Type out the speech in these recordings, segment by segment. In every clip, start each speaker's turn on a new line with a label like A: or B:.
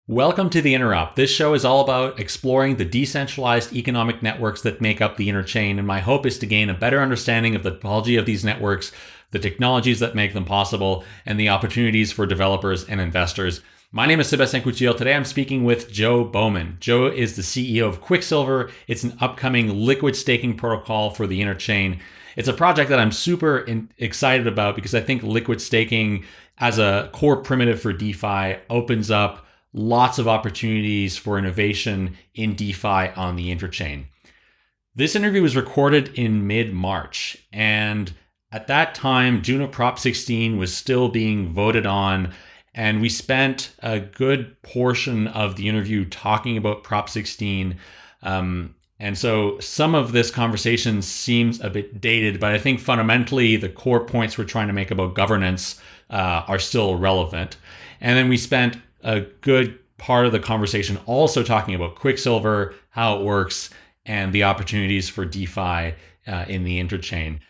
A: Welcome to The Interrupt. This show is all about exploring the decentralized economic networks that make up the Interchain, and my hope is to gain a better understanding of the topology of these networks, the technologies that make them possible, and the opportunities for developers and investors. My name is Sebastien Couture. Today I'm speaking with Joe Bowman. Joe is the CEO of Quicksilver. It's an upcoming liquid staking protocol for the Interchain. It's a project that I'm super excited about because I think liquid staking as a core primitive for DeFi opens up lots of opportunities for innovation in DeFi on the Interchain. This interview was recorded in mid-March, and at that time, Juno Prop 16 was still being voted on, and we spent a good portion of the interview talking about Prop 16. And so some of this conversation seems a bit dated, but I think fundamentally the core points we're trying to make about governance are still relevant. And then we spent a good part of the conversation also talking about Quicksilver, how it works, and the opportunities for DeFi in the Interchain.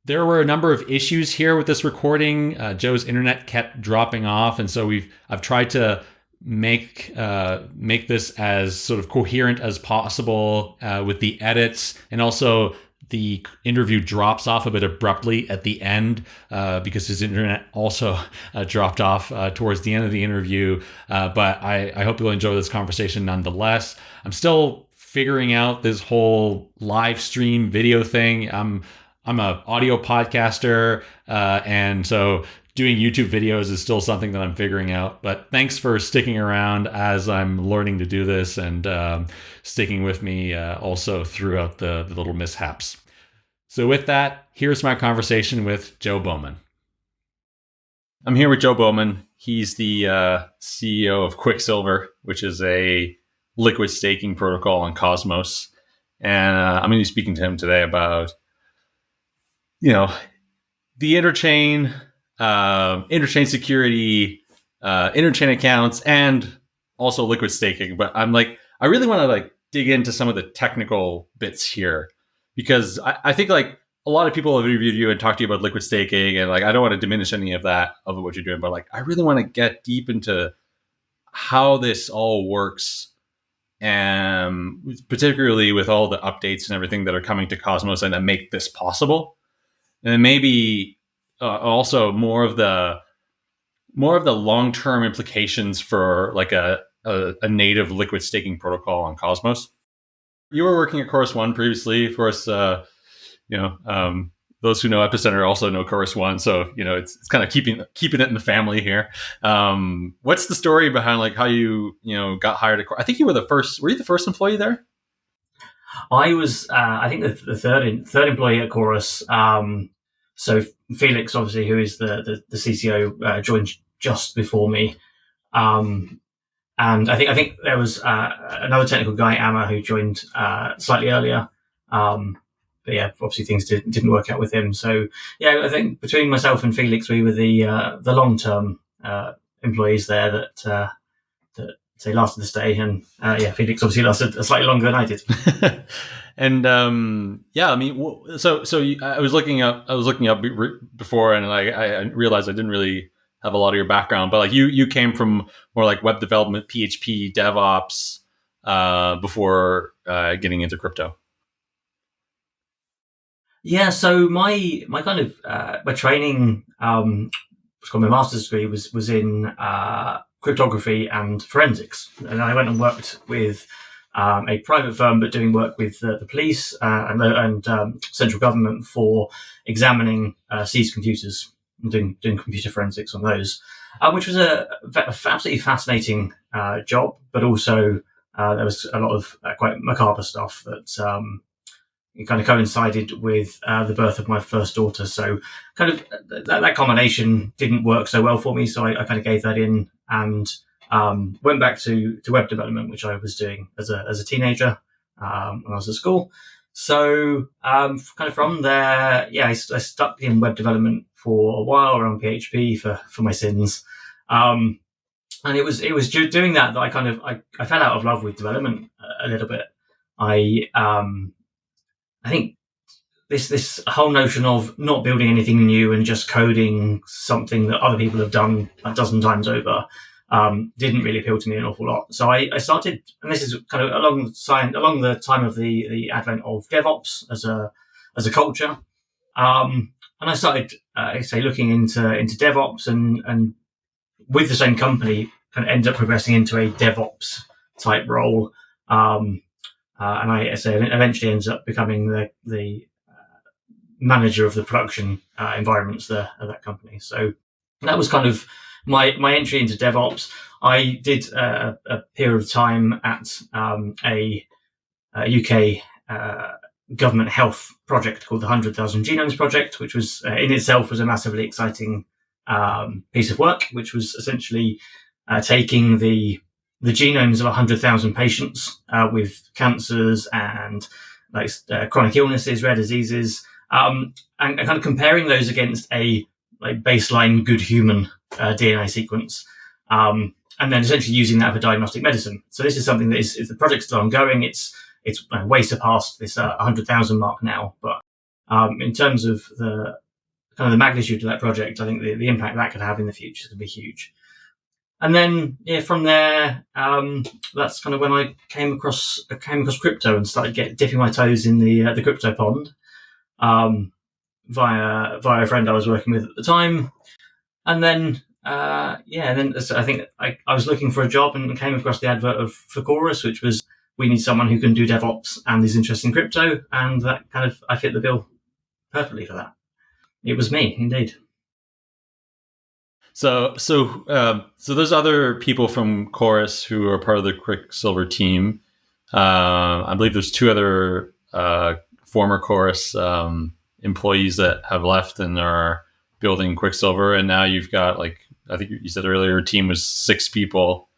A: There were a number of issues here with this recording. Joe's internet kept dropping off, and so I've tried to make this as sort of coherent as possible with the edits, and also the interview drops off a bit abruptly at the end because his internet also dropped off towards the end of the interview. But I hope you'll enjoy this conversation nonetheless. I'm still figuring out this whole live stream video thing. I'm an audio podcaster, and so doing YouTube videos is still something that I'm figuring out. But thanks for sticking around as I'm learning to do this and sticking with me also throughout the little mishaps. So with that, here's my conversation with Joe Bowman. I'm here with Joe Bowman. He's the CEO of Quicksilver, which is a liquid staking protocol on Cosmos. And I'm going to be speaking to him today about, the Interchain, Interchain security, Interchain accounts, and also liquid staking. But I really want to dig into some of the technical bits here, because I think a lot of people have interviewed you and talked to you about liquid staking, and I don't want to diminish any of that of what you're doing, but I really want to get deep into how this all works, and particularly with all the updates and everything that are coming to Cosmos and that make this possible, and then maybe also more of the long-term implications for a native liquid staking protocol on Cosmos. You were working at Chorus One previously. Of course, those who know Epicenter also know Chorus One. So, it's kind of keeping it in the family here. What's the story behind how you got hired at Chorus? I think you were were you the first employee there?
B: I was, I think the third employee at Chorus. So Felix, obviously, who is the CCO, joined just before me. And I think there was another technical guy, Amma, who joined slightly earlier. But yeah, obviously things didn't work out with him. So yeah, I think between myself and Felix, we were the long-term employees there that say lasted the stay. And Felix obviously lasted slightly longer than I did.
A: And I was looking up before, and I realized I didn't really have a lot of your background, but you came from more web development, PHP, DevOps before getting into crypto.
B: Yeah, so my kind of my training, what's called my master's degree, was in cryptography and forensics, and I went and worked with a private firm, but doing work with the police and central government for examining seized computers and doing computer forensics on those, which was a absolutely fascinating job, but also there was a lot of quite macabre stuff that it kind of coincided with the birth of my first daughter. So kind of that combination didn't work so well for me. So I kind of gave that in and went back to web development, which I was doing as a teenager when I was at school. So kind of from there, I stuck in web development for a while around PHP for my sins. And it was doing that I kind of I fell out of love with development a little bit. I think this whole notion of not building anything new and just coding something that other people have done a dozen times over didn't really appeal to me an awful lot. So I started, and this is kind of along the time of the advent of DevOps as a culture. And I started, looking into DevOps, and with the same company, kind of ended up progressing into a DevOps type role. And I eventually ends up becoming the manager of the production environments there at that company. So that was kind of my entry into DevOps. I did a period of time at a UK government health project called the 100,000 Genomes Project, which was in itself was a massively exciting piece of work, which was essentially taking the genomes of 100,000 patients with cancers and chronic illnesses, rare diseases, and kind of comparing those against a baseline good human DNA sequence, and then essentially using that for diagnostic medicine. So this is something that is the project's still ongoing. It's way surpassed this 100,000 mark now, but in terms of the kind of the magnitude of that project, I think the impact that could have in the future is going to be huge. And then from there, that's kind of when I came across crypto and started dipping my toes in the crypto pond via a friend I was working with at the time. And then I think I was looking for a job and came across the advert for Chorus, which was, we need someone who can do DevOps and is interested in crypto, and that kind of, I fit the bill perfectly for that. It was me, indeed.
A: So there's other people from Chorus who are part of the Quicksilver team. I believe there's two other former Chorus employees that have left and are building Quicksilver, and now you've got, like, I think you said earlier, your team was 6 people.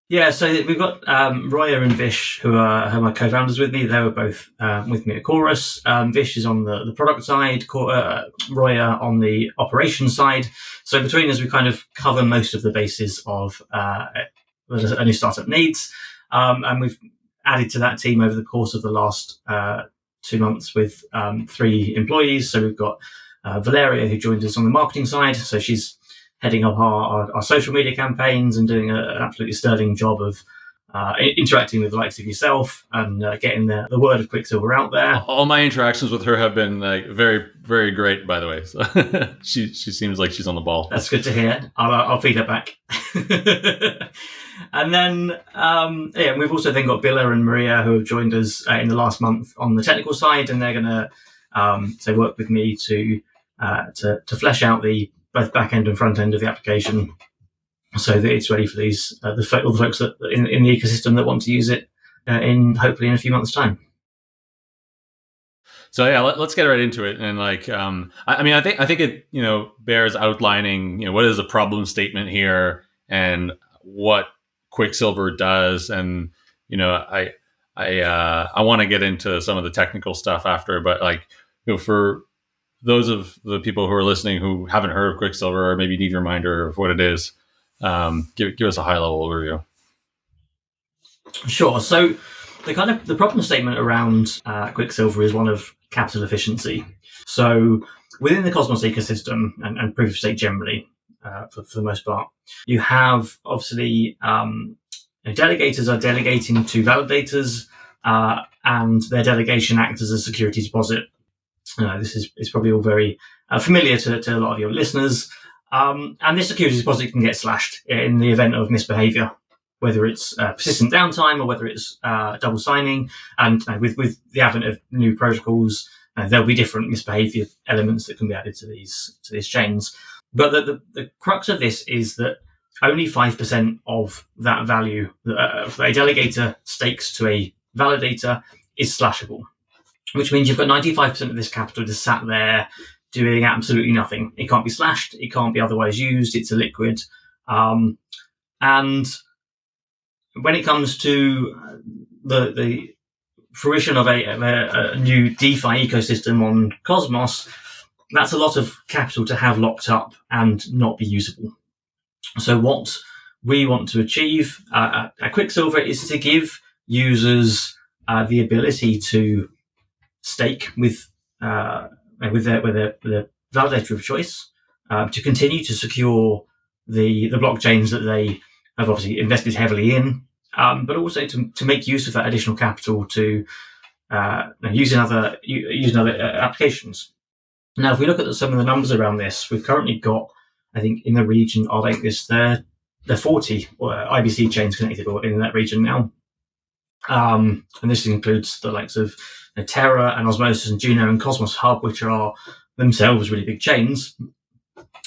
B: Yeah, so we've got Roya and Vish, who are my co-founders with me. They were both with me at Chorus. Vish is on the product side, Roya on the operations side. So between us, we kind of cover most of the bases of a new startup needs. And we've added to that team over the course of the last 2 months with 3 employees. So we've got Valeria, who joined us on the marketing side. So she's heading up our social media campaigns and doing an absolutely sterling job of interacting with the likes of yourself and getting the word of Quicksilver out there.
A: All my interactions with her have been very, very great, by the way. So she seems like she's on the ball.
B: That's good to hear. I'll feed her back. And then we've also then got Billa and Maria, who have joined us in the last month on the technical side, and they're going to work with me to flesh out both back end and front end of the application, so that it's ready for these all the folks that in the ecosystem that want to use it hopefully in a few months' time.
A: So yeah, let's get right into it. And I think it bears outlining what is the problem statement here and what Quicksilver does. And I want to get into some of the technical stuff after, but for those of the people who are listening who haven't heard of Quicksilver or maybe need a reminder of what it is, give us a high level overview.
B: Sure. So the problem statement around Quicksilver is one of capital efficiency. So within the Cosmos ecosystem and proof of stake generally, for the most part, you have obviously delegators are delegating to validators, and their delegation acts as a security deposit. This is probably all very familiar to a lot of your listeners. And this security deposit can get slashed in the event of misbehavior, whether it's persistent downtime or whether it's double signing. And with the advent of new protocols, there'll be different misbehavior elements that can be added to these chains. But the crux of this is that only 5% of that value that a delegator stakes to a validator is slashable, which means you've got 95% of this capital just sat there doing absolutely nothing. It can't be slashed. It can't be otherwise used. It's a liquid. And when it comes to the fruition of a new DeFi ecosystem on Cosmos, that's a lot of capital to have locked up and not be usable. So what we want to achieve at Quicksilver is to give users the ability to stake with their validator of choice, to continue to secure the blockchains that they have obviously invested heavily in, but also to make use of that additional capital to use in other applications. Now, if we look at some of the numbers around this, we've currently got, I think, in the region of the 40 IBC chains connected or in that region now. And this includes the likes of Terra and Osmosis and Juno and Cosmos Hub, which are themselves really big chains.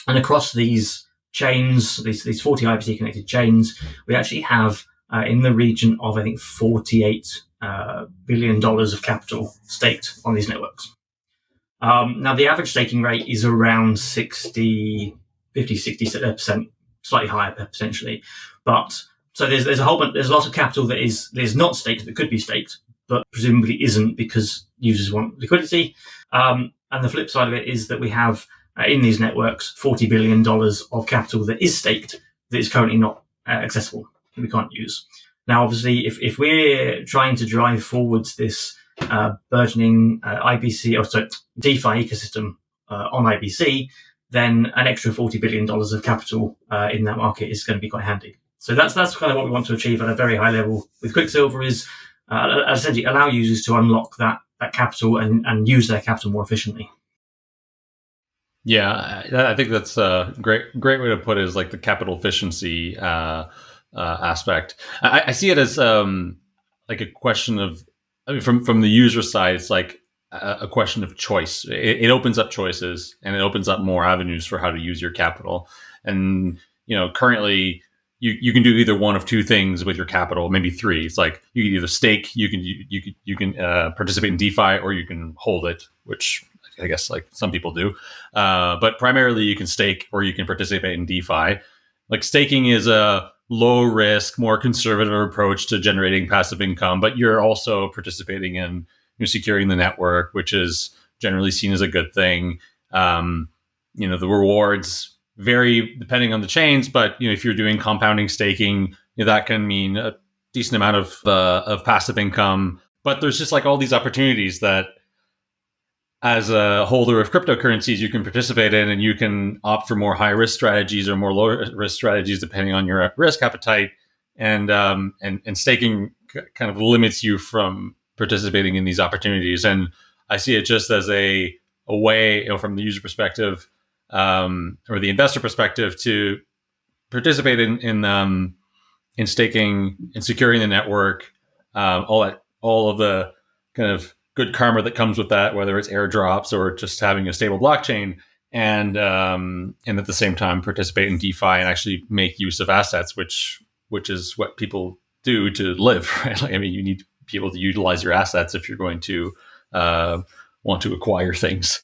B: And across these chains, these 40 IBC connected chains, we actually have in the region of, I think, $48 billion of capital staked on these networks. Now, the average staking rate is around 60%, slightly higher potentially. But so there's a lot of capital that is not staked that could be staked, but presumably isn't because users want liquidity. And the flip side of it is that we have in these networks $40 billion of capital that is staked that is currently not accessible, that we can't use. Now, obviously, if we're trying to drive forwards this burgeoning DeFi ecosystem on IBC, then an extra $40 billion of capital in that market is going to be quite handy. So that's kind of what we want to achieve at a very high level with Quicksilver is essentially allow users to unlock that capital and use their capital more efficiently.
A: Yeah, I think that's a great way to put it, is like the capital efficiency aspect. I see it as like a question of, I mean, from the user side, it's like a question of choice. It opens up choices and it opens up more avenues for how to use your capital. And currently you can do either one of two things with your capital, maybe three. It's like you can either stake, you can participate in DeFi, or you can hold it, which I guess like some people do. But primarily you can stake or you can participate in DeFi. Like staking is a low risk, more conservative approach to generating passive income, but you're also participating in securing the network, which is generally seen as a good thing. The rewards vary depending on the chains, but if you're doing compounding staking, that can mean a decent amount of passive income. But there's just like all these opportunities that, as a holder of cryptocurrencies, you can participate in, and you can opt for more high risk strategies or more low risk strategies depending on your risk appetite. And staking kind of limits you from participating in these opportunities. And I see it just as a way, from the user perspective or the investor perspective, to participate in staking and securing the network, all of the kind of good karma that comes with that, whether it's airdrops or just having a stable blockchain, and at the same time participate in DeFi and actually make use of assets, which is what people do to live, right? Like, I mean, you need to be able to utilize your assets if you're going to want to acquire things.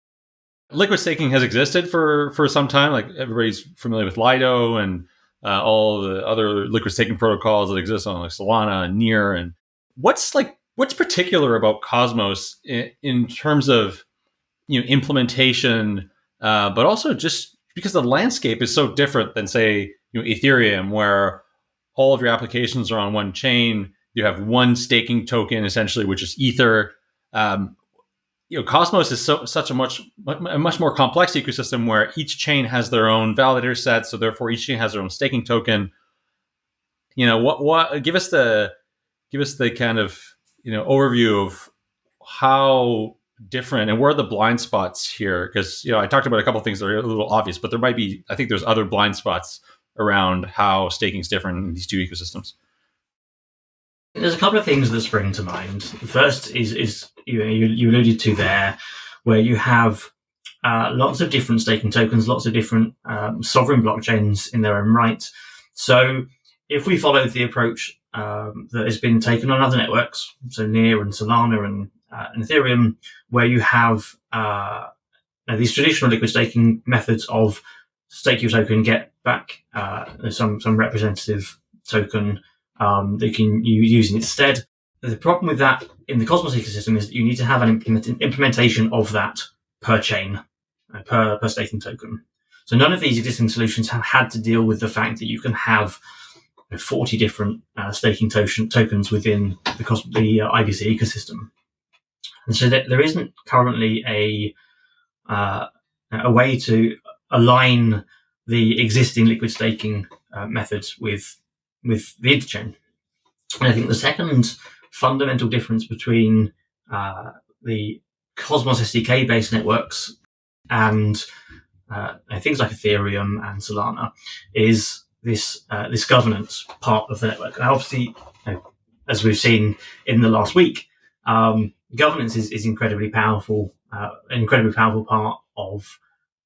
A: Liquid staking has existed for some time. Like, everybody's familiar with Lido and all the other liquid staking protocols that exist on like Solana and Near. And what's particular about Cosmos in terms of implementation, but also just because the landscape is so different than, say, Ethereum, where all of your applications are on one chain. You have one staking token essentially, which is Ether. Cosmos is such a much more complex ecosystem where each chain has their own validator set, so therefore each chain has their own staking token. What give us the kind of overview of how different and where are the blind spots here? Because I talked about a couple of things that are a little obvious, but I think there's other blind spots around how staking is different in these two ecosystems.
B: There's a couple of things that spring to mind. The first is you alluded to there, where you have lots of different staking tokens, lots of different sovereign blockchains in their own right. So if we follow the approach that has been taken on other networks, so Near and Solana and Ethereum, where you have these traditional liquid staking methods of stake your token, get back some representative token that you can use instead. The problem with that in the Cosmos ecosystem is that you need to have an implementation of that per chain, per staking token. So none of these existing solutions have had to deal with the fact that you can have 40 different staking tokens within the IBC ecosystem. And so there isn't currently a way to align the existing liquid staking methods with the interchain. And I think the second fundamental difference between the Cosmos SDK based networks and things like Ethereum and Solana is this governance part of the network. And obviously, as we've seen in the last week, governance is incredibly powerful, an incredibly powerful part of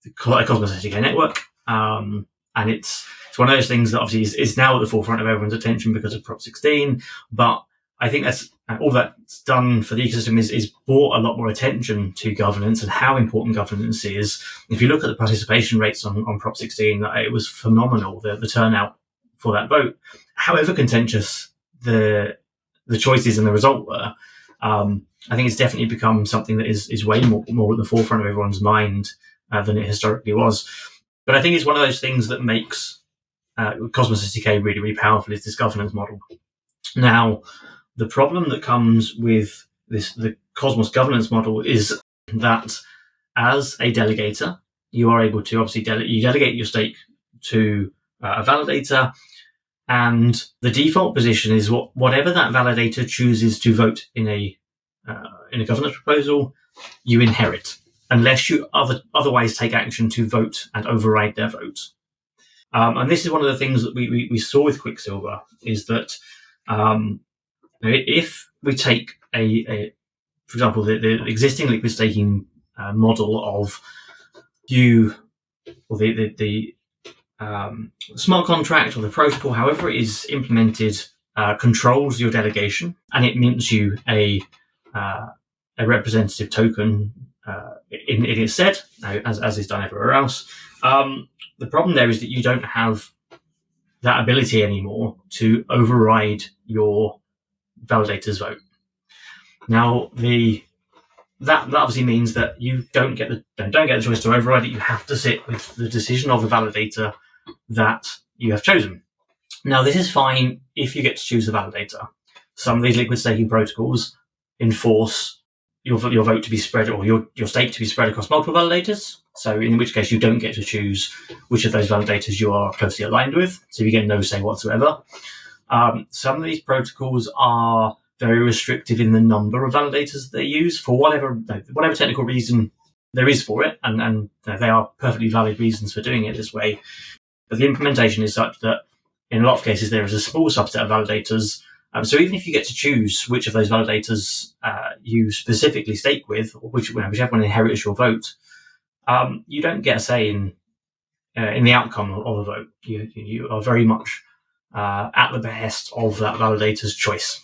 B: the Cosmos SDK network. And it's one of those things that obviously is now at the forefront of everyone's attention because of Prop 16. But I think that's all that's done for the ecosystem is brought a lot more attention to governance and how important governance is. If you look at the participation rates on Prop 16, it was phenomenal, the turnout for that vote. However contentious the choices and the result were, I think it's definitely become something that is way more at the forefront of everyone's mind than it historically was. But I think it's one of those things that makes Cosmos SDK really, really powerful is this governance model. Now, the problem that comes with the Cosmos governance model is that as a delegator, you are able to obviously delegate your stake to a validator, and the default position is whatever that validator chooses to vote in a governance proposal, you inherit, unless you otherwise take action to vote and override their vote. And this is one of the things that we saw with Quicksilver is that if we take for example, the existing liquid staking model of you, or the smart contract or the protocol, however it is implemented, controls your delegation, and it mints you a representative token in its stead, as is done everywhere else. The problem there is that you don't have that ability anymore to override your validator's vote. Now, that obviously means that you don't get the choice to override it. You have to sit with the decision of the validator that you have chosen. Now, this is fine if you get to choose the validator. Some of these liquid staking protocols enforce your vote to be spread, or your stake to be spread across multiple validators. So in which case you don't get to choose which of those validators you are closely aligned with. So you get no say whatsoever. Some of these protocols are very restrictive in the number of validators they use for whatever technical reason there is for it. And they are perfectly valid reasons for doing it this way. But the implementation is such that in a lot of cases there is a small subset of validators. So even if you get to choose which of those validators you specifically stake with, or whichever one inherits your vote, you don't get a say in the outcome of a vote. You are very much at the behest of that validator's choice.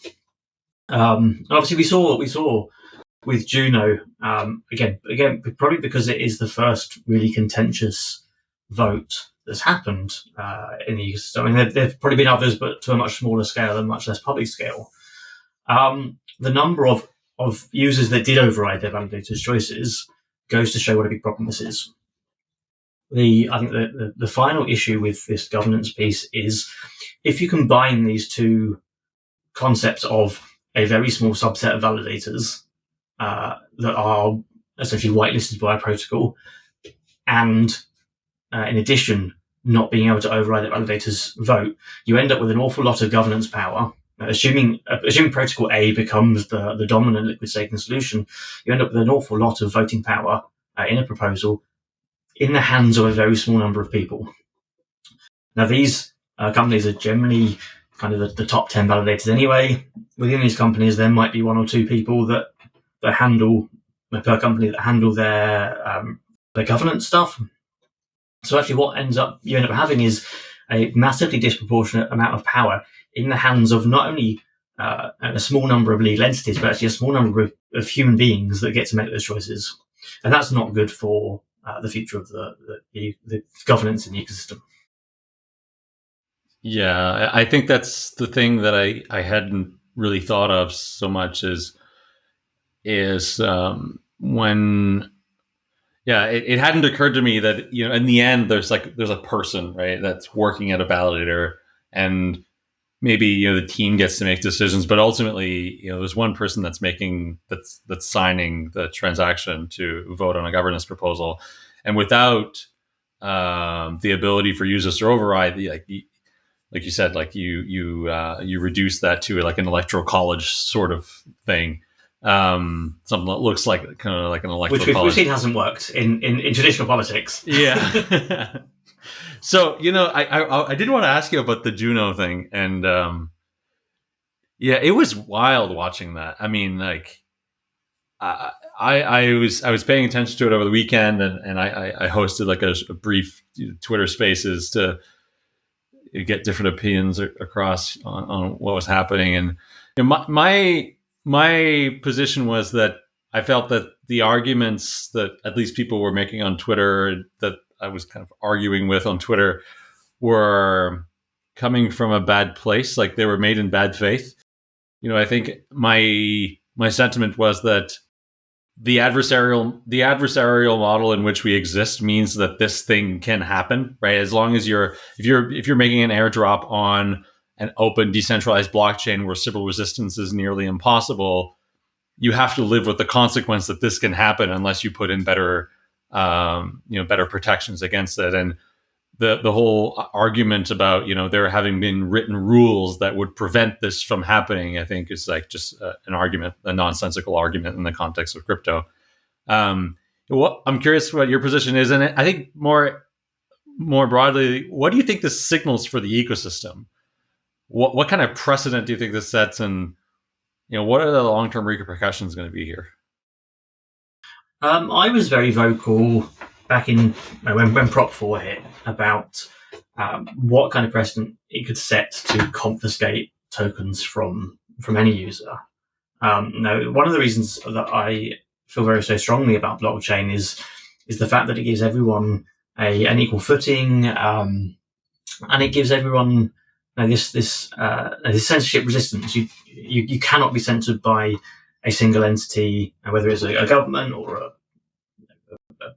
B: And obviously, we saw with Juno again, probably because it is the first really contentious vote that's happened in the ecosystem. I mean, there've probably been others, but to a much smaller scale and much less public scale. The number of users that did override their validator's choices goes to show what a big problem this is. I think the final issue with this governance piece is if you combine these two concepts of a very small subset of validators that are essentially whitelisted by a protocol, and in addition, not being able to override the validator's vote, you end up with an awful lot of governance power. Assuming protocol A becomes the dominant liquid staking solution, you end up with an awful lot of voting power in a proposal in the hands of a very small number of people. Now, these companies are generally kind of the top 10 validators anyway. Within these companies, there might be one or two people that handle, per company, that handle their governance stuff. So actually what you end up having is a massively disproportionate amount of power in the hands of not only a small number of legal entities, but actually a small number of human beings that get to make those choices. And that's not good for the future of the governance in the ecosystem.
A: Yeah, I think that's the thing that I hadn't really thought of so much is when, it hadn't occurred to me that, in the end, there's a person, right, that's working at a validator, and maybe, the team gets to make decisions, but ultimately, there's one person that's signing the transaction to vote on a governance proposal. And without the ability for users to override, like you said, like you reduce that to like an electoral college sort of thing. Something that looks like kind of like an electoral
B: college. Which we've seen
A: college.
B: hasn't worked in traditional politics.
A: Yeah. So, I did want to ask you about the Juno thing, and yeah, it was wild watching that. I mean, like, I was paying attention to it over the weekend, and I hosted like a brief Twitter Spaces to get different opinions across on what was happening. And my position was that I felt that the arguments that at least people were making on Twitter, that I was kind of arguing with on Twitter, were coming from a bad place. Like, they were made in bad faith. I think my sentiment was that the adversarial model in which we exist means that this thing can happen, right? As long as if you're making an airdrop on an open decentralized blockchain where Sybil resistance is nearly impossible, you have to live with the consequence that this can happen unless you put in better protections against it. And the whole argument about there having been written rules that would prevent this from happening, I think, is like just an argument, a nonsensical argument in the context of crypto. I'm curious what your position is, and I think more broadly, what do you think this signals for the ecosystem? What kind of precedent do you think this sets, and what are the long-term repercussions going to be here?
B: I was very vocal back in when Prop 4 hit about what kind of precedent it could set to confiscate tokens from any user. Now, one of the reasons that I feel so strongly about blockchain is the fact that it gives everyone an equal footing, and it gives everyone this censorship resistance. You cannot be censored by a single entity, whether it's a government or a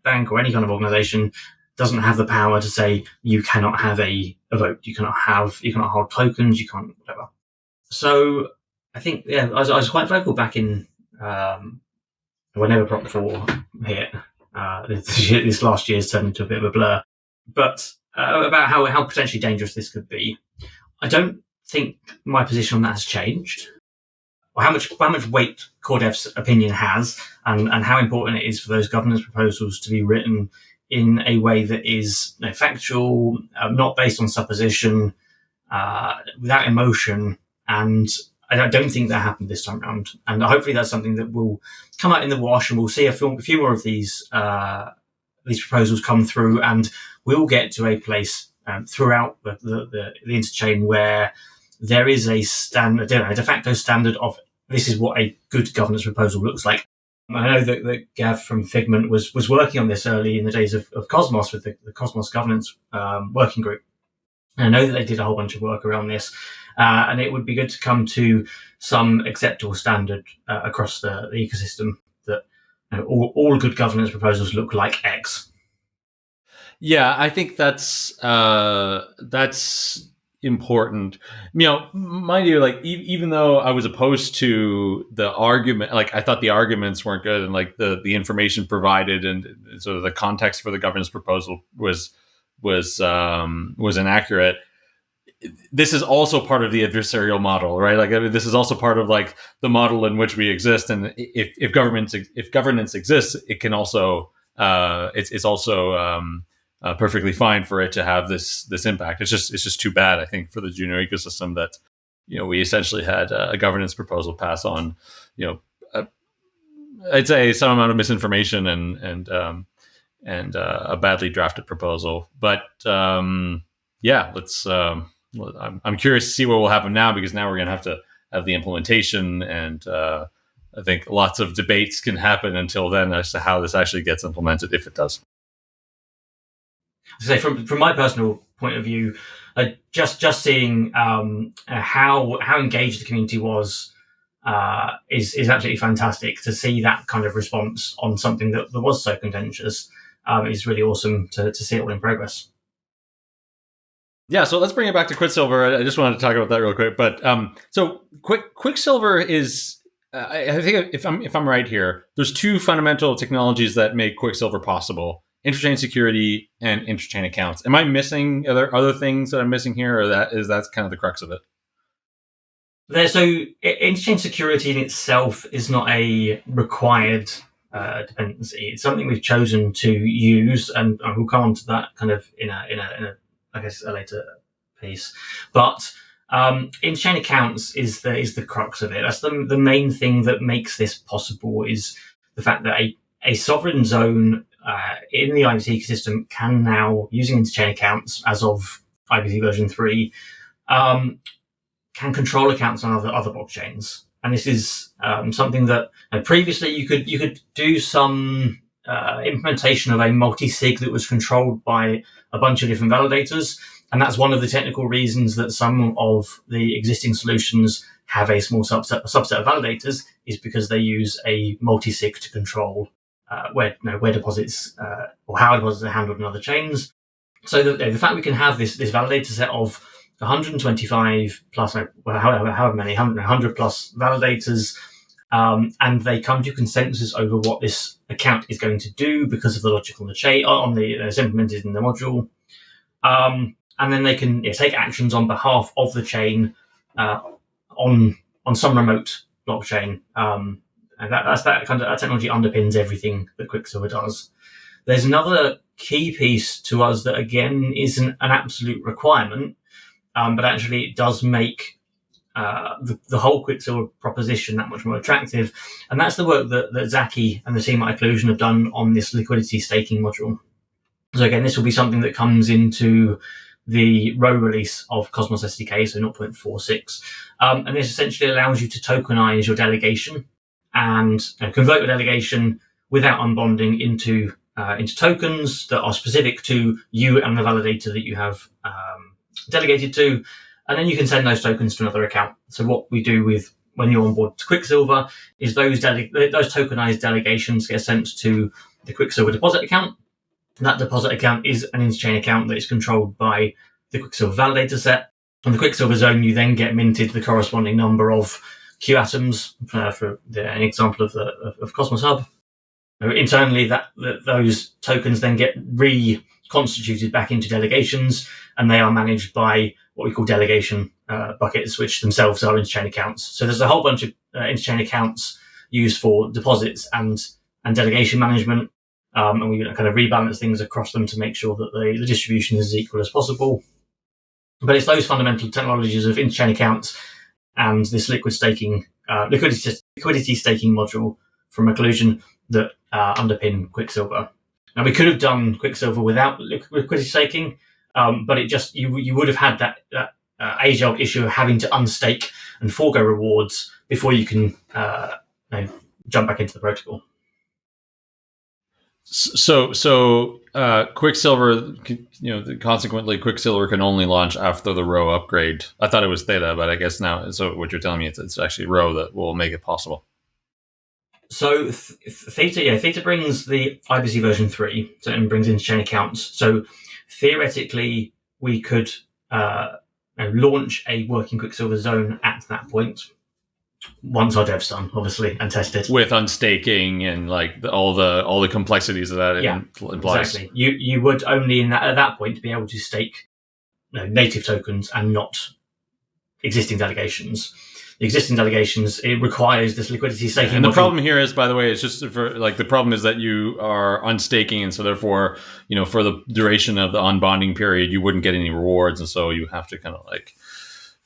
B: bank or any kind of organization. Doesn't have the power to say you cannot have a vote, you cannot hold tokens, you can't whatever. So I think I was quite vocal back in whenever Prop 4 hit. This last year's turned into a bit of a blur, but about how potentially dangerous this could be. I don't think my position on that has changed, or how much weight CoreDev's opinion has, and how important it is for those governance proposals to be written in a way that is factual, not based on supposition, without emotion. And I don't think that happened this time around. And hopefully that's something that will come out in the wash, and we'll see a few more of these proposals come through, and we'll get to a place throughout the interchain where there is a de facto standard of this is what a good governance proposal looks like. I know that Gav from Figment was working on this early in the days of Cosmos with the Cosmos governance working group. And I know that they did a whole bunch of work around this, and it would be good to come to some acceptable standard across the ecosystem that all good governance proposals look like X.
A: Yeah, I think that's important. Mind you, like even though I was opposed to the argument, like I thought the arguments weren't good, and like the information provided and sort of the context for the governance proposal was inaccurate. This is also part of the adversarial model, right? Like, I mean, this is also part of like the model in which we exist, and if governance exists, it can also it's also perfectly fine for it to have this impact. It's just too bad, I think, for the Juno ecosystem that we essentially had a governance proposal pass on I'd say some amount of misinformation and a badly drafted proposal. But yeah, let's. I'm curious to see what will happen now, because now we're going to have the implementation, and I think lots of debates can happen until then as to how this actually gets implemented, if it does.
B: So from my personal point of view, just seeing how engaged the community was is absolutely fantastic. To see that kind of response on something that was so contentious is really awesome to see it all in progress.
A: Yeah, so let's bring it back to Quicksilver. I just wanted to talk about that real quick. But so Quicksilver is, I think if I'm right here, there's two fundamental technologies that make Quicksilver possible. interchain security and interchain accounts. Am I missing? Are there other things that I'm missing here, or that's kind of the crux of it?
B: So interchain security in itself is not a required dependency. It's something we've chosen to use, and we'll come on to that kind of in a I guess a later piece. But interchain accounts is the crux of it. That's the main thing that makes this possible, is the fact that a sovereign zone in the IBC ecosystem can now, using interchain accounts as of IBC version 3, can control accounts on other blockchains. And this is something that previously you could do some implementation of a multi-sig that was controlled by a bunch of different validators. And that's one of the technical reasons that some of the existing solutions have a small subset of validators, is because they use a multi-sig to control where deposits or how deposits are handled in other chains. So the fact we can have this validator set of 125 plus, however many, 100 plus validators, and they come to consensus over what this account is going to do because of the logic on the chain, it's implemented in the module. And then they can take actions on behalf of the chain on some remote blockchain. And that technology underpins everything that Quicksilver does. There's another key piece to us that, again, isn't an absolute requirement, but actually it does make the whole Quicksilver proposition that much more attractive. And that's the work that Zaki and the team at Occlusion have done on this liquidity staking module. So again, this will be something that comes into the row release of Cosmos SDK, so 0.46. And this essentially allows you to tokenize your delegation and convert your delegation without unbonding into tokens that are specific to you and the validator that you have delegated to, and then you can send those tokens to another account. So what we do when you're on board to Quicksilver is those tokenized delegations get sent to the Quicksilver deposit account. And that deposit account is an interchain account that is controlled by the Quicksilver validator set. On the Quicksilver zone, you then get minted the corresponding number of Q atoms for an example of Cosmos Hub. Internally, those tokens then get reconstituted back into delegations, and they are managed by what we call delegation buckets, which themselves are interchain accounts. So there's a whole bunch of interchain accounts used for deposits and delegation management, and we kind of rebalance things across them to make sure that the distribution is as equal as possible. But it's those fundamental technologies of interchain accounts and this liquidity staking module from Occlusion that underpin Quicksilver. Now, we could have done Quicksilver without liquidity staking, but it just you would have had that age-old issue of having to unstake and forego rewards before you can jump back into the protocol.
A: So Quicksilver, consequently, Quicksilver can only launch after the Rho upgrade. I thought it was Theta, but I guess now. So what you're telling me is it's actually Rho that will make it possible.
B: So Theta brings the IBC version 3, so it brings interchain accounts. So theoretically, we could launch a working Quicksilver zone at that point, once our dev's done, obviously, and tested.
A: With unstaking and all the complexities of that implies.
B: Exactly. You would only at that point be able to stake native tokens and not existing delegations. The existing delegations, it requires this liquidity staking.
A: And the problem here is, by the way, it's just the problem is that you are unstaking, and so therefore, for the duration of the unbonding period, you wouldn't get any rewards, and so you have to kind of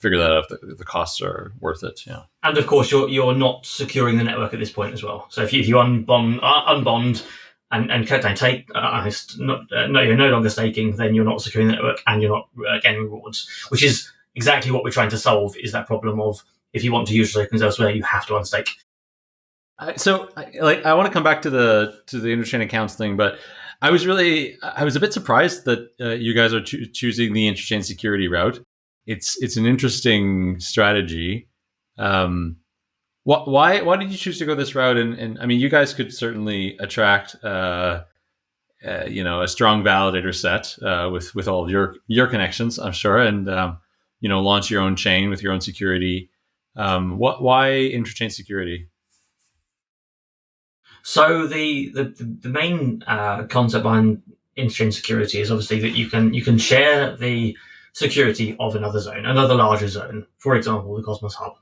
A: figure that out if the costs are worth it. Yeah.
B: And of course, you're not securing the network at this point as well. So if you unbond and take you're no longer staking, then you're not securing the network and you're not getting rewards, which is exactly what we're trying to solve. Is that problem of, if you want to use tokens elsewhere, you have to unstake.
A: So I want to come back to the interchain accounts thing, but I was a bit surprised that you guys are choosing the interchain security route. It's an interesting strategy. Why did you choose to go this route? And I mean, you guys could certainly attract a strong validator set with all of your connections, I'm sure, and launch your own chain with your own security. Why interchain security?
B: So the main concept behind interchain security is obviously that you can share the security of another zone, another larger zone. For example, the Cosmos Hub.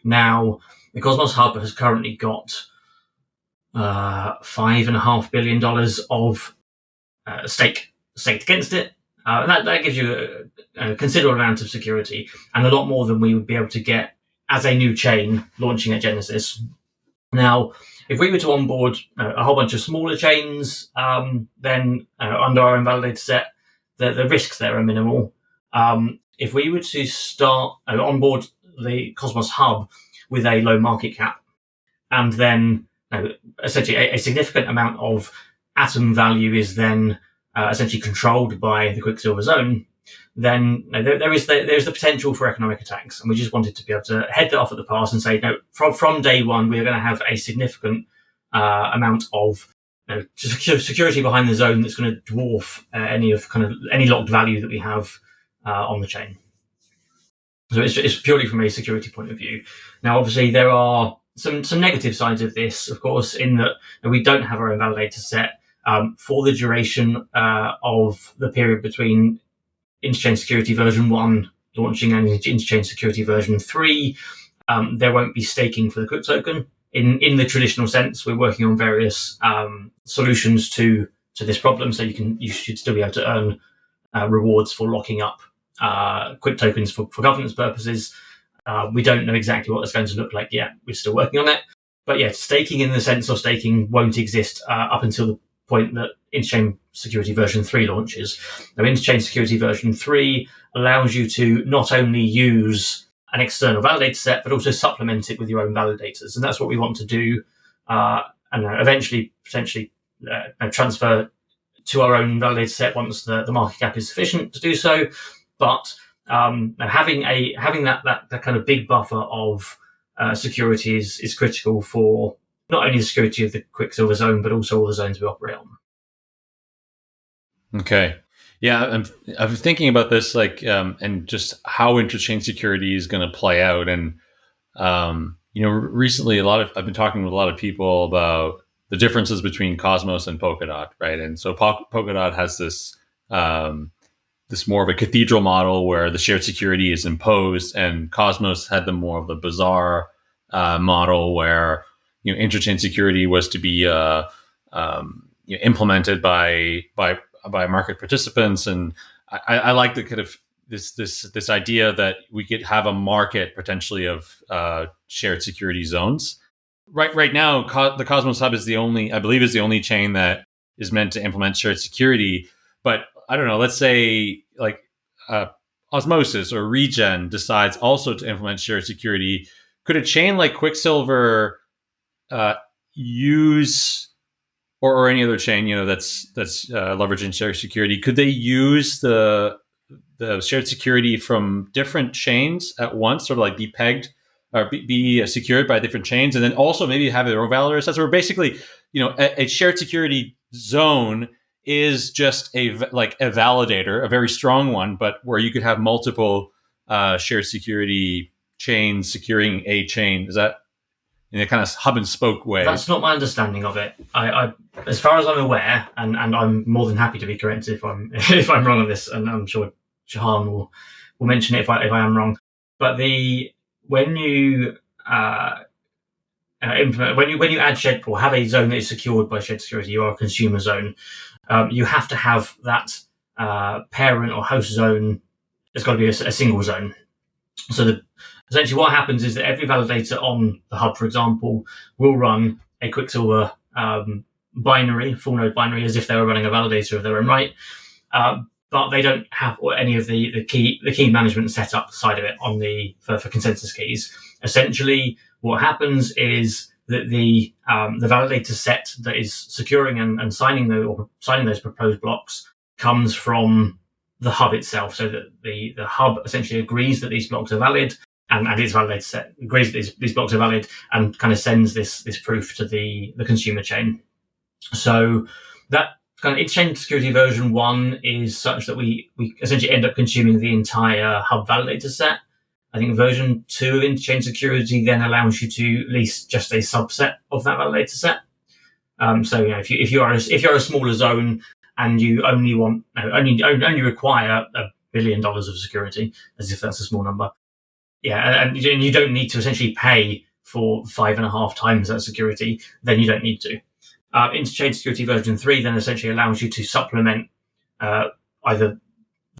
B: Now, the Cosmos Hub has currently got $5.5 billion of stake against it, and that gives you a considerable amount of security, and a lot more than we would be able to get as a new chain launching at Genesis. Now, if we were to onboard a whole bunch of smaller chains, then under our invalidator set, the risks there are minimal. If we were to start onboard the Cosmos Hub with a low market cap, and then essentially a significant amount of atom value is then essentially controlled by the Quicksilver zone, then there's the potential for economic attacks, and we just wanted to be able to head that off at the pass and say, no, from day one we are going to have a significant amount of security behind the zone that's going to dwarf any locked value that we have on the chain. So it's purely from a security point of view. Now, obviously, there are some negative sides of this, of course, in that we don't have our own validator set for the duration of the period between Interchain Security version 1 launching and Interchain Security version 3. There won't be staking for the Quick token. In the traditional sense, we're working on various solutions to this problem, so you should still be able to earn rewards for locking up Quick tokens for governance purposes. We don't know exactly what that's going to look like yet. We're still working on it. But yeah, staking in the sense of staking won't exist up until the point that Interchain Security version 3 launches. Now, Interchain Security version 3 allows you to not only use an external validator set, but also supplement it with your own validators. And that's what we want to do, and eventually, potentially, transfer to our own validator set once the market cap is sufficient to do so. But having that kind of big buffer of security is critical for not only the security of the Quicksilver zone, but also all the zones we operate on.
A: Okay. Yeah, I'm thinking about this, and just how interchain security is going to play out. And, recently I've been talking with a lot of people about the differences between Cosmos and Polkadot, right? And so Polkadot has this more of a cathedral model where the shared security is imposed, and Cosmos had the more of the bazaar model where interchain security was to be implemented by market participants. And I like the kind of this idea that we could have a market potentially of shared security zones. Right now, the Cosmos Hub is the only chain that is meant to implement shared security. But I don't know, let's say Osmosis or Regen decides also to implement shared security. Could a chain like Quicksilver use, or any other chain, that's leveraging shared security, could they use the shared security from different chains at once, sort of like be pegged or be secured by different chains, and then also maybe have their own validator sets? Or basically, a shared security zone is just a validator, a very strong one, but where you could have multiple shared security chains securing a chain. Is that in a kind of hub and spoke way?
B: That's not my understanding of it. I as far as I'm aware, and I'm more than happy to be corrected if I'm if I'm wrong on this, and I'm sure Jahan will mention it if I am wrong. But when you implement, when you add shed or have a zone that is secured by shared security, or a consumer zone, you have to have that parent or host zone. It's got to be a single zone. So essentially what happens is that every validator on the hub, for example, will run a Quicksilver binary, full node binary, as if they were running a validator of their own right. But they don't have any of the key management set up side of it for consensus keys. Essentially, what happens is that the validator set that is securing and signing those proposed blocks comes from the hub itself, so that the hub essentially agrees that these blocks are valid, and its validator set agrees that these blocks are valid, and kind of sends this proof to the consumer chain. So that kind of Interchain Security version 1 is such that we essentially end up consuming the entire hub validator set. I think version 2 of Interchain Security then allows you to lease just a subset of that validator set. So if you're a smaller zone and you only require $1 billion of security, as if that's a small number, and you don't need to essentially pay for 5.5 times that security, then you don't need to. Interchain Security version 3 then essentially allows you to supplement either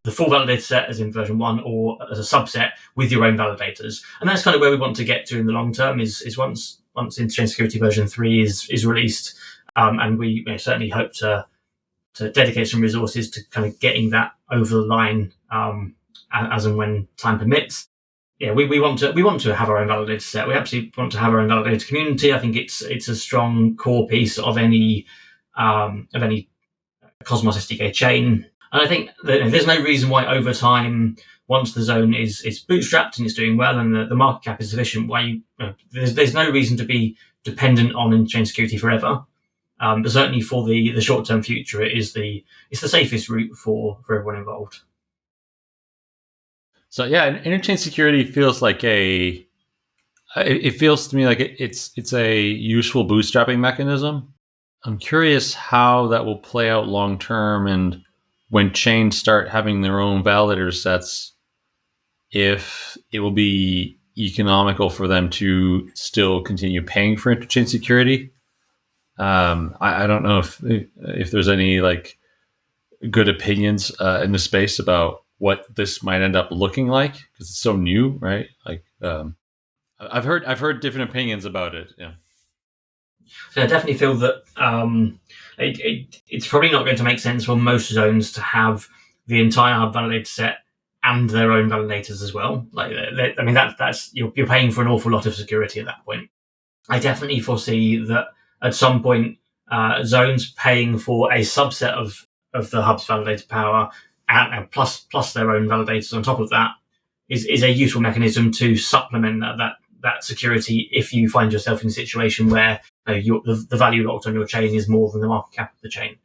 B: the full validator set as in version 1 or as a subset with your own validators. And that's kind of where we want to get to in the long term is once Interchain Security version 3 is released, and we certainly hope to dedicate some resources to kind of getting that over the line as and when time permits. We want to have our own validator set. We absolutely want to have our own validator community. I think it's a strong core piece of any Cosmos SDK chain. And I think that there's no reason why over time, once the zone is bootstrapped and it's doing well and the market cap is sufficient, there's no reason to be dependent on in-chain security forever. But certainly for the short-term future, it's the safest route for everyone involved.
A: So interchain security feels like it feels to me like it's a useful bootstrapping mechanism. I'm curious how that will play out long term, and when chains start having their own validator sets, if it will be economical for them to still continue paying for interchain security. I don't know if there's any like good opinions in the space about what this might end up looking like, because it's so new, right? Like I've heard different opinions about it. Yeah.
B: So I definitely feel that it's probably not going to make sense for most zones to have the entire hub validator set and their own validators as well. That's you're paying for an awful lot of security at that point. I definitely foresee that at some point, zones paying for a subset of the hub's validator power and plus their own validators on top of that is a useful mechanism to supplement that security if you find yourself in a situation where the value locked on your chain is more than the market cap of the chain.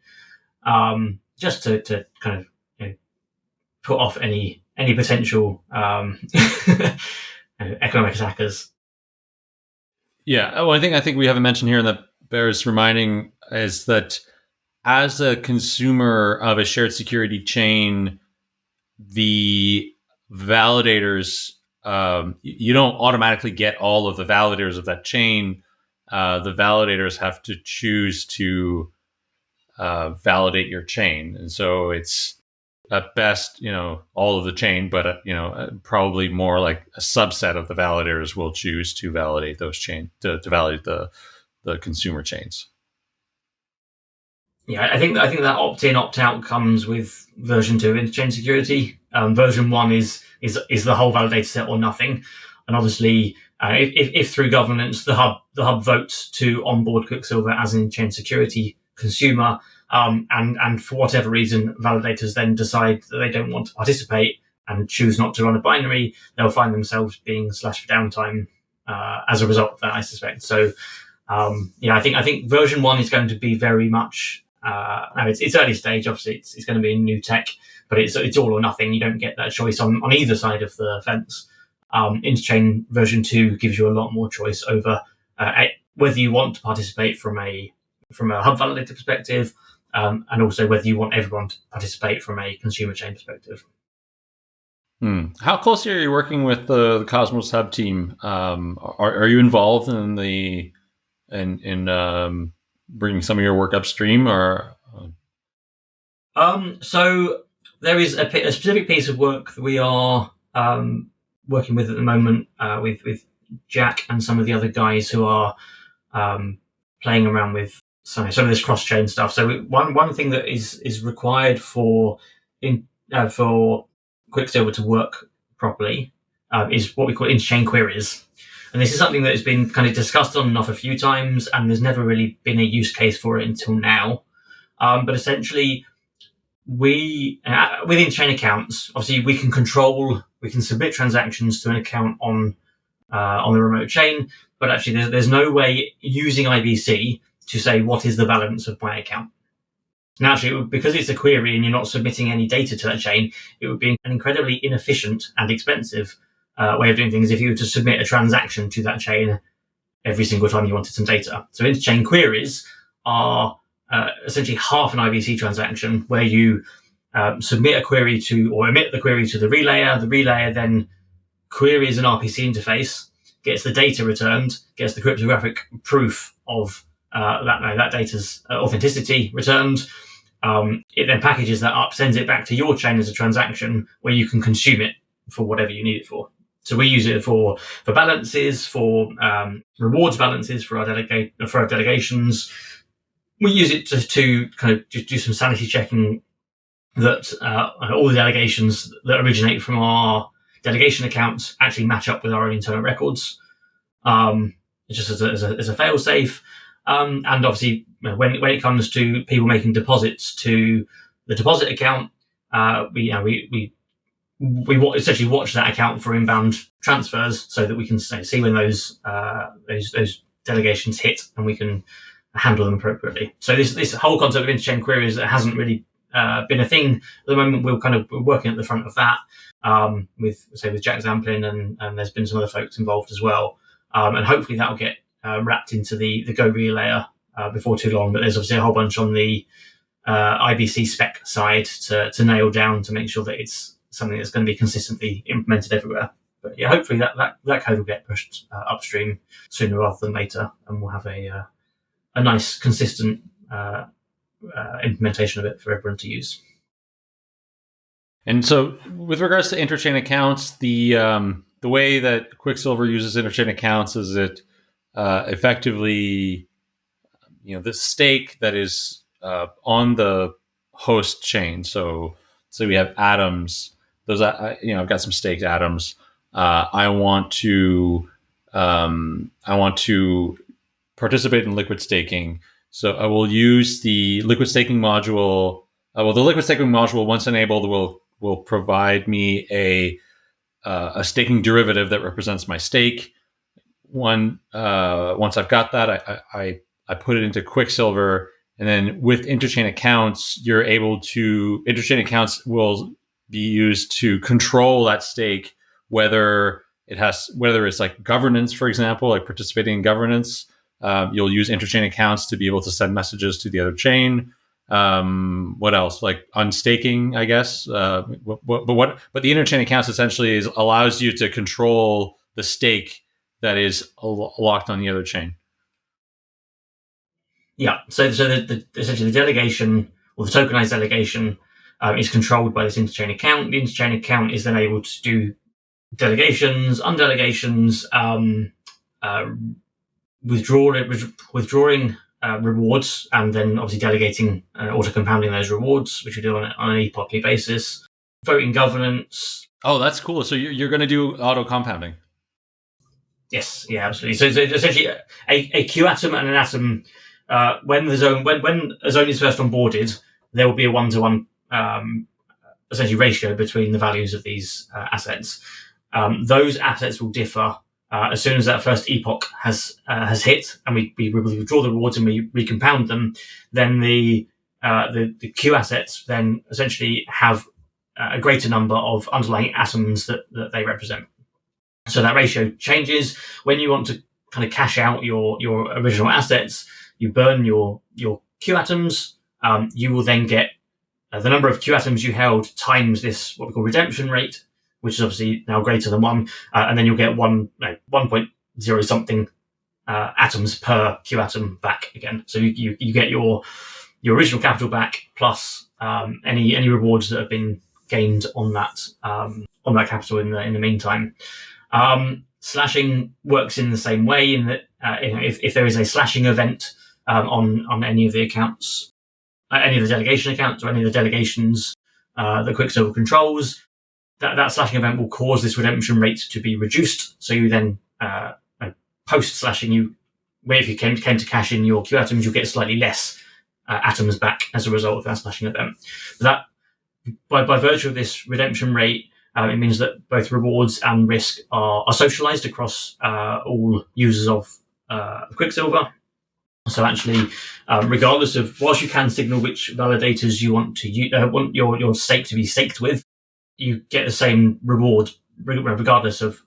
B: Just to kind of put off any potential economic attackers.
A: Yeah, well, I think we haven't mentioned here, and that bears reminding, is that as a consumer of a shared security chain, the validators, you don't automatically get all of the validators of that chain. The validators have to choose to validate your chain, and so it's at best, all of the chain, but probably more like a subset of the validators will choose to validate those chain to validate the consumer chains.
B: Yeah, I think that opt-in, opt-out comes with version 2 of interchain security. Version 1 is the whole validator set or nothing, and obviously, if through governance the hub votes to onboard Quicksilver as an interchain security consumer, and for whatever reason validators then decide that they don't want to participate and choose not to run a binary, they'll find themselves being slashed for downtime as a result of that, I suspect. So, I think version 1 is going to be very much. It's early stage. Obviously, it's going to be new tech, but it's all or nothing. You don't get that choice on either side of the fence. Interchain version 2 gives you a lot more choice over whether you want to participate from a hub validator perspective, and also whether you want everyone to participate from a consumer chain perspective.
A: How closely are you working with the Cosmos Hub team? Are you involved in bringing some of your work upstream, or?
B: So there is a specific piece of work that we are working with at the moment with Jack and some of the other guys who are playing around with some of this cross-chain stuff. So one thing that is required for Quicksilver to work properly is what we call interchain queries. And this is something that has been kind of discussed on and off a few times, and there's never really been a use case for it until now. But essentially, with in-chain accounts, obviously we can submit transactions to an account on the remote chain, but actually there's no way using IBC to say what is the balance of my account. Now, actually, because it's a query and you're not submitting any data to that chain, it would be an incredibly inefficient and expensive way of doing things if you were to submit a transaction to that chain every single time you wanted some data. So interchain queries are essentially half an IBC transaction, where you submit a query to or emit the query to the relayer. The relayer then queries an RPC interface, gets the data returned, gets the cryptographic proof of that data's authenticity returned. It then packages that up, sends it back to your chain as a transaction where you can consume it for whatever you need it for. So we use it for balances, for rewards balances for our delegations. We use it to kind of just do some sanity checking that all the delegations that originate from our delegation accounts actually match up with our own internal records, just as a fail safe. And obviously, when it comes to people making deposits to the deposit account, we essentially watch that account for inbound transfers so that we can see when those delegations hit, and we can handle them appropriately. So this whole concept of interchain queries that hasn't really been a thing at the moment. We're working at the front of that with Jack Zamplin, and there's been some other folks involved as well. And hopefully that will get wrapped into the Go relayer before too long. But there's obviously a whole bunch on the IBC spec side to nail down to make sure that it's something that's going to be consistently implemented everywhere. But yeah, hopefully that code will get pushed upstream sooner rather than later, and we'll have a nice, consistent implementation of it for everyone to use.
A: And so, with regards to interchain accounts, the way that Quicksilver uses interchain accounts is it effectively, the stake that is on the host chain. So we have atoms. Those, I've got some staked atoms. I want to participate in liquid staking. So I will use the liquid staking module. The liquid staking module, once enabled, will provide me a staking derivative that represents my stake. Once I've got that, I put it into Quicksilver, and then with interchain accounts, interchain accounts will be used to control that stake, whether it's like governance, for example, like participating in governance. You'll use interchain accounts to be able to send messages to the other chain. What else? Like unstaking, I guess. But the interchain accounts essentially allows you to control the stake that is locked on the other chain.
B: Yeah. So essentially the delegation, or the tokenized delegation, is controlled by this interchain account. The interchain account is then able to do delegations, undelegations, withdrawing rewards, and then obviously delegating, auto-compounding those rewards, which we do on an epochly basis. Voting governance.
A: Oh, that's cool. So you're going to do auto-compounding?
B: Yes, yeah, absolutely. So essentially a Q atom and an atom, when a zone is first onboarded, there will be a one-to-one essentially ratio between the values of these assets. Those assets will differ as soon as that first epoch has hit, and we withdraw the rewards and we recompound them. Then the Q assets then essentially have a greater number of underlying atoms that they represent. So that ratio changes. When you want to kind of cash out your original assets, you burn your Q atoms. You will then get the number of Q atoms you held times this, what we call redemption rate, which is obviously now greater than 1, and then you'll get 1.0 something atoms per Q atom back again. So you get your original capital back plus any rewards that have been gained on that capital in the meantime. Slashing works in the same way, in that if there is a slashing event on any of the accounts, any of the delegation accounts, or any of the delegations that Quicksilver controls, that slashing event will cause this redemption rate to be reduced. So you then post slashing, if you came to cash in your Q atoms, you'll get slightly less atoms back as a result of that slashing event. But that, by virtue of this redemption rate, it means that both rewards and risk are socialized across all users of Quicksilver. So actually, regardless of, whilst you can signal which validators you want your stake to be staked with, you get the same reward regardless of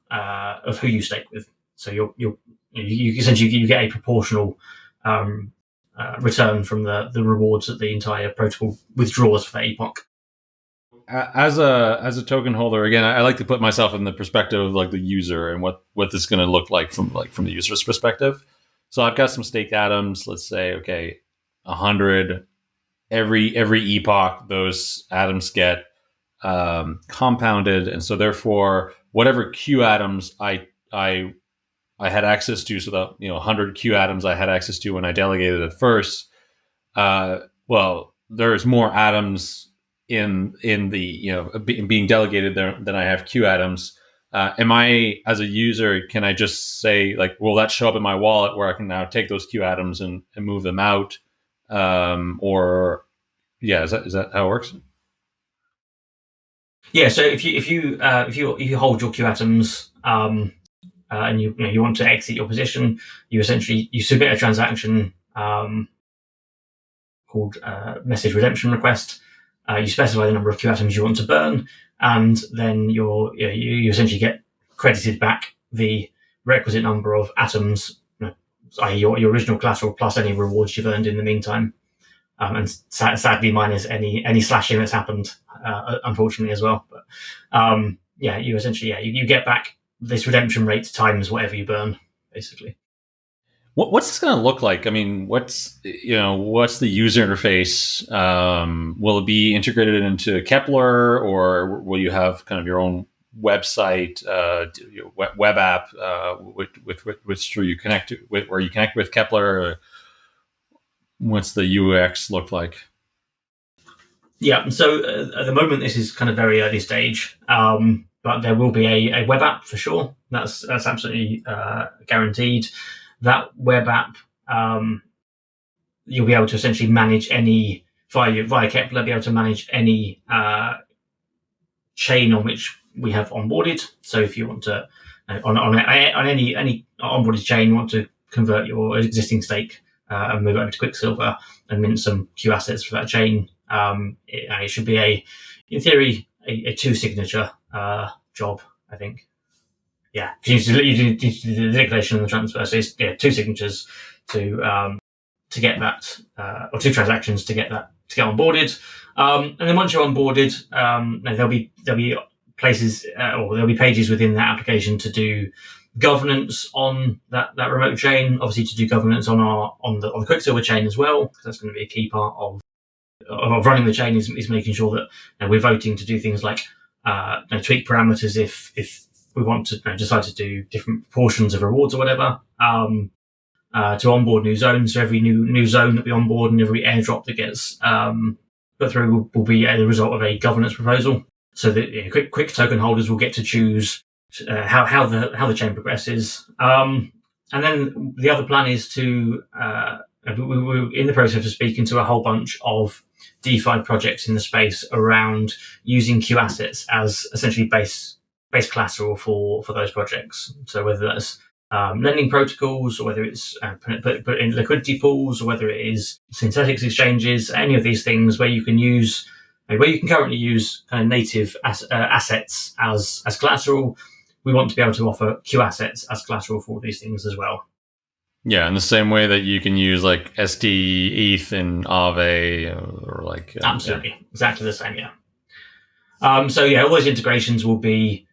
B: who you stake with. So you essentially get a proportional return from the rewards that the entire protocol withdraws for that epoch.
A: As a token holder, again, I like to put myself in the perspective of like the user and what this is going to look like from the user's perspective. So I've got some staked atoms. Let's say, okay, 100 every epoch. Those atoms get compounded, and so therefore, whatever Q atoms I had access to, so the 100 Q atoms I had access to when I delegated at first. Well, there's more atoms in the being delegated there than I have Q atoms. Am I, as a user, can I just say like, will that show up in my wallet where I can now take those Q atoms and move them out? Or yeah, is that how it works?
B: Yeah. So if you hold your Q atoms and you want to exit your position, you essentially submit a transaction called message redemption request. You specify the number of Q atoms you want to burn, and then you essentially get credited back the requisite number of atoms, i.e. your original collateral plus any rewards you've earned in the meantime, and sadly minus any slashing that's happened, unfortunately as well. But you essentially you get back this redemption rate times whatever you burn, basically.
A: What's this going to look like? I mean, what's the user interface? Will it be integrated into Kepler, or will you have kind of your own website, web app with which you connect to, where you connect with Kepler? What's the UX look like?
B: Yeah, so at the moment this is kind of very early stage, but there will be a web app for sure. That's absolutely guaranteed. That web app, you'll be able to essentially manage any via Kepler, be able to manage any chain on which we have onboarded. So if you want to on any onboarded chain, you want to convert your existing stake and move it over to Quicksilver and mint some Q assets for that chain. It should be in theory, a two signature job, I think. Yeah, you do the liquidation and the transfer. So it's two signatures to get that, or two transactions to get onboarded. And then once you're onboarded, there'll be places or there'll be pages within that application to do governance on that remote chain. Obviously, to do governance on the Quicksilver chain as well, because that's going to be a key part of running the chain is making sure that we're voting to do things like tweak parameters if we want to decide to do different portions of rewards or whatever, to onboard new zones. So every new zone that we onboard and every airdrop that gets put through will be the result of a governance proposal. So that quick token holders will get to choose how the chain progresses. And then the other plan is to we're in the process of speaking to a whole bunch of DeFi projects in the space around using Q assets as essentially base collateral for those projects. So whether that's lending protocols, or whether it's put in liquidity pools, or whether it is synthetics exchanges, any of these things where you can currently use kind of native assets as collateral, we want to be able to offer Q assets as collateral for these things as well.
A: Yeah, in the same way that you can use like ST ETH and Aave, or like
B: absolutely exactly the same. Yeah. So all those integrations will be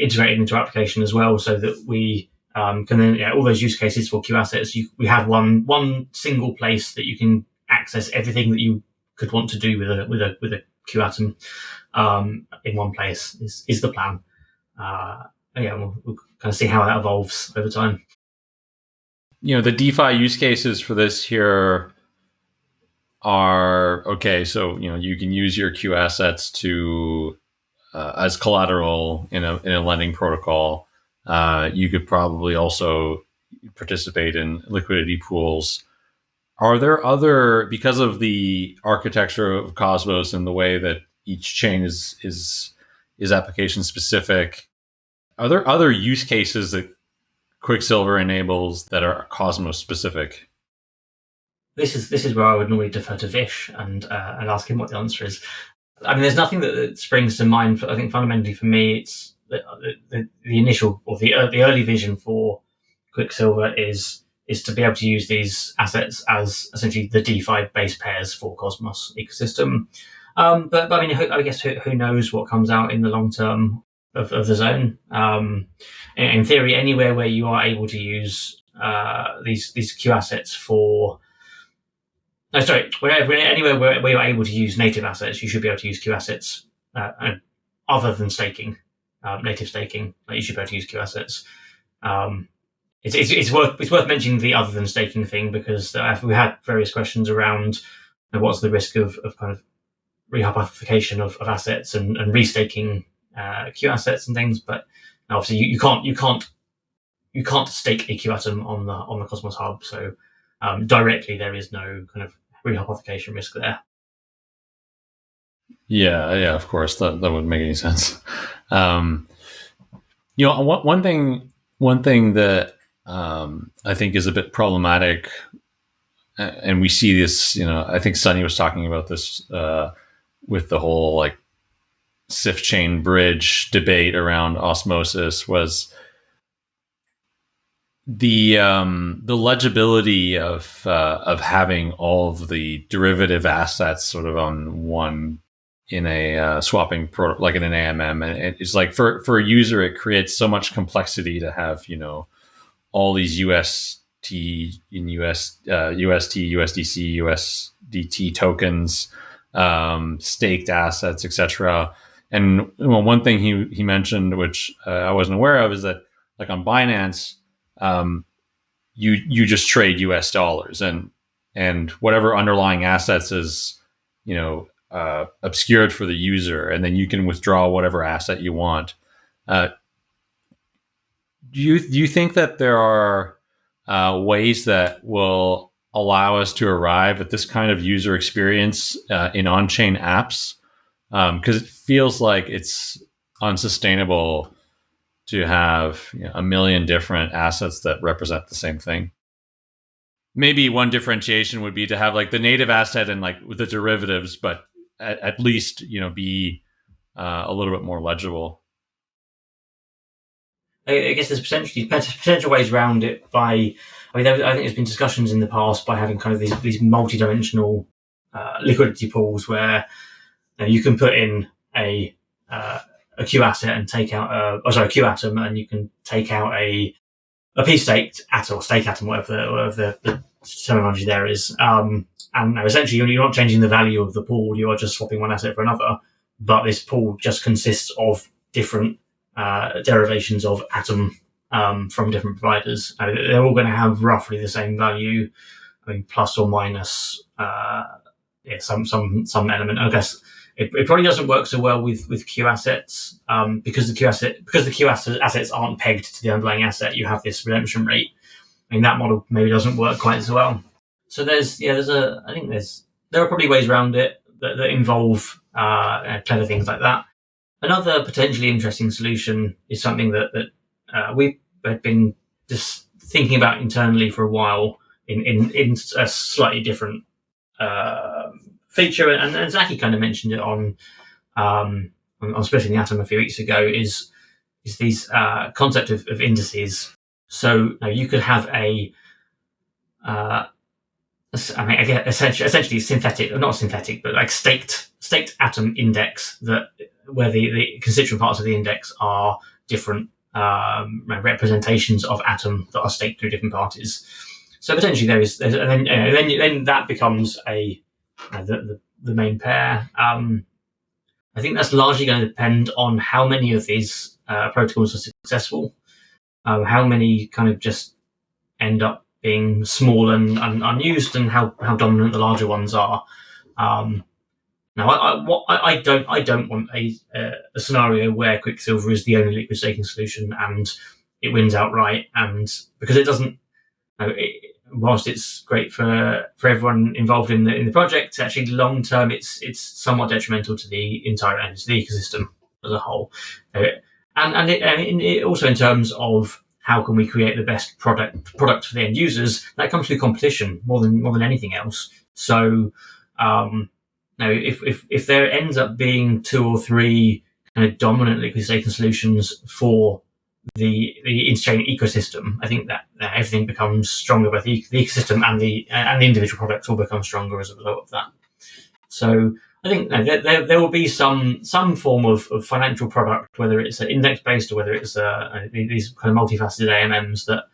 B: integrated into our application as well, so that we can then all those use cases for Q assets. We have one single place that you can access everything that you could want to do with a Q atom in one place is the plan. We'll kind of see how that evolves over time.
A: The DeFi use cases for this here are okay. So you can use your Q assets to as collateral in a lending protocol. You could probably also participate in liquidity pools. Are there other, because of the architecture of Cosmos and the way that each chain is application specific, are there other use cases that Quicksilver enables that are Cosmos specific?
B: This is where I would normally defer to Vish and ask him what the answer is. I mean, there's nothing that springs to mind. I think fundamentally for me, it's the initial or the early vision for Quicksilver is is to be able to use these assets as essentially the DeFi base pairs for Cosmos ecosystem. But I mean, I guess who knows what comes out in the long term of the zone. In theory, anywhere where you are able to use these Q assets for anywhere where you're able to use native assets, you should be able to use Q assets other than staking, native staking. Like, you should be able to use Q assets. It's worth mentioning the other than staking thing, because we had various questions around what's the risk of kind of rehypothecation of assets and restaking Q assets and things. But obviously you can't stake a Q atom on the Cosmos hub, so directly there is no kind of rehypothecation risk there.
A: Yeah, of course, that wouldn't make any sense. One thing that I think is a bit problematic, and we see this, I think Sunny was talking about this with the whole like SIF chain bridge debate around osmosis, was the legibility of having all of the derivative assets sort of on one in a swapping like in an AMM, and it's like for a user it creates so much complexity to have all these UST in UST, USDC, USDT tokens, staked assets, etc. And one thing he mentioned, which I wasn't aware of, is that like on Binance, you just trade US dollars, and whatever underlying assets is obscured for the user, and then you can withdraw whatever asset you want. Do you think that there are ways that will allow us to arrive at this kind of user experience in on-chain apps? Because it feels like it's unsustainable to have a million different assets that represent the same thing. Maybe one differentiation would be to have like the native asset and like the derivatives, but at least be a little bit more legible.
B: I guess there's potential ways around it by, I think there's been discussions in the past by having kind of these multi-dimensional liquidity pools where you can put in a Q asset and take out a Q atom, and you can take out a P staked atom or stake atom, whatever the terminology there is. And essentially you're not changing the value of the pool, you are just swapping one asset for another, but this pool just consists of different derivations of atom from different providers. They're all going to have roughly the same value, plus or minus some element. I guess it probably doesn't work so well with Q assets because the Q assets aren't pegged to the underlying asset. You have this redemption rate. That model maybe doesn't work quite as well. So there are probably ways around it that involve clever things like that. Another potentially interesting solution is something that we've been just thinking about internally for a while in a slightly different feature, and Zaki kind of mentioned it on Splitting the Atom a few weeks ago, is these concept of indices. So you could have essentially synthetic, or not synthetic, but like staked atom index where the constituent parts of the index are different representations of atom that are staked through different parties. So potentially then that becomes the main pair. I think that's largely going to depend on how many of these protocols are successful, how many kind of just end up being small and unused, and how dominant the larger ones are. Now, I don't want a scenario where Quicksilver is the only liquid staking solution and it wins outright, and because it doesn't. Whilst it's great for everyone involved in the project, actually long term it's somewhat detrimental to the entire ecosystem as a whole. And it also, in terms of how can we create the best product for the end users, that comes through competition more than anything else. So if there ends up being two or three kind of dominant liquid staking solutions for the interchain ecosystem, I think that everything becomes stronger. Both the ecosystem and the individual products will become stronger as a result of that. So I think there will be some form of financial product, whether it's an index based or whether it's these kind of multifaceted AMMs that